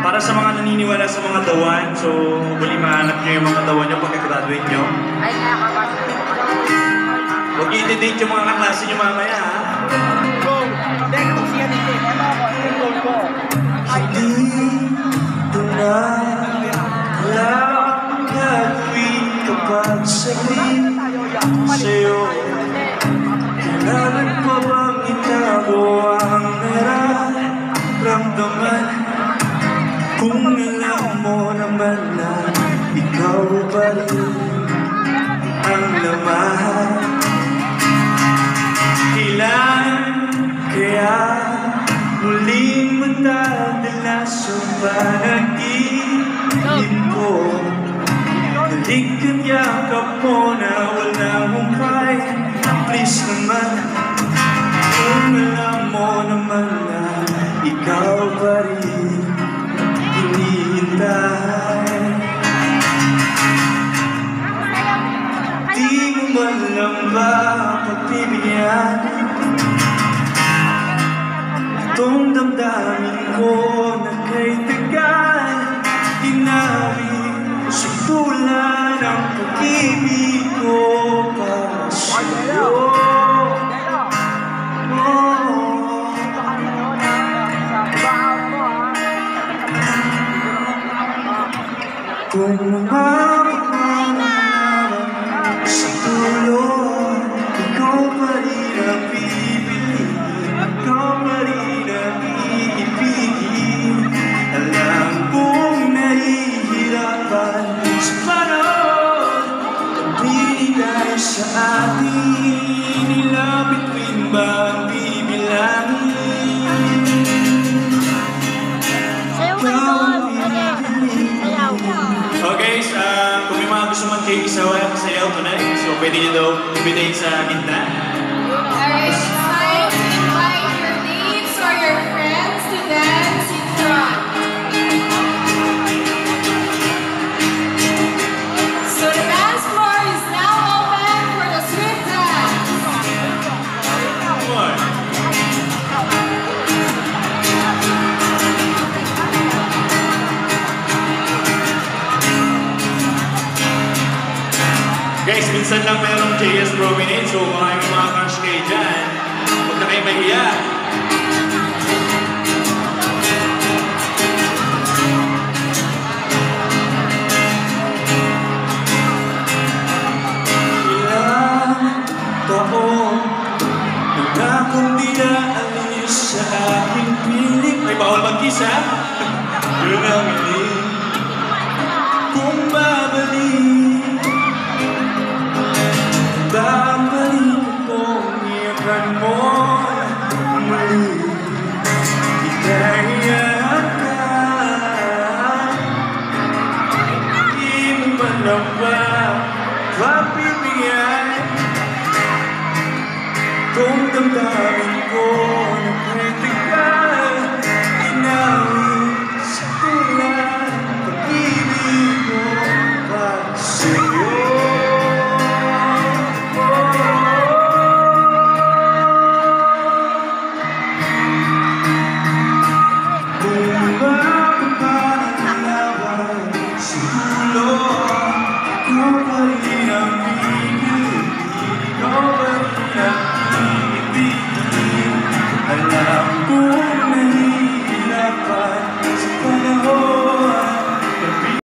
Para sa mga naniniwala sa mga dawan, so muli mahanap nyo yung mga dawan nyo pagka-graduate nyo. Huwag nyo i-date yung mga kaklase nyo mamaya, ha? Dito na lang gagawin kapag saglit sa'yo. Kailangan pa bang itago ang nararamdaman? Kung alam mo naman na ikaw pa rin ang laman. Kailan kaya muling matadala sa panaginip ko? Halik't yakap mo na walang humpay. Please naman, kung alam mo naman na ikaw pa rin hinihintay. Di mo man lang ba pagbibigyan itong damdamin ko na kay tagal inawi sa tulan ang pag-ibig ko para sa'yo. Kung mapapanaran sa tulong, ikaw pa rin ang pipiliin, ikaw pa rin ang iibigin. Alam kong nahihirapan sa panahon na binigay sa atin, nilapit rin ba ang bibilangin? Okay, kung may mga gusto mag-sayaw tonight, so pwede nyo daw ibigay sa gitna. Alright, it's time to invite your mates or your friends to dance in front. So the dance floor is now open for the swing dance. Come on. Guys, minsan lang mayroong JS Promenade, so baka yung mga crush kayo dyan, huwag na kayo mahiya. Ilang taon na akong dinaalis sa aking piling. May bawal mag-kiss, ha? Yun ang hiling kung babalik. Babalik kong iyakan mo muli. Ikahiyan ka. Di mo man lang ba papibigyan kung damdamin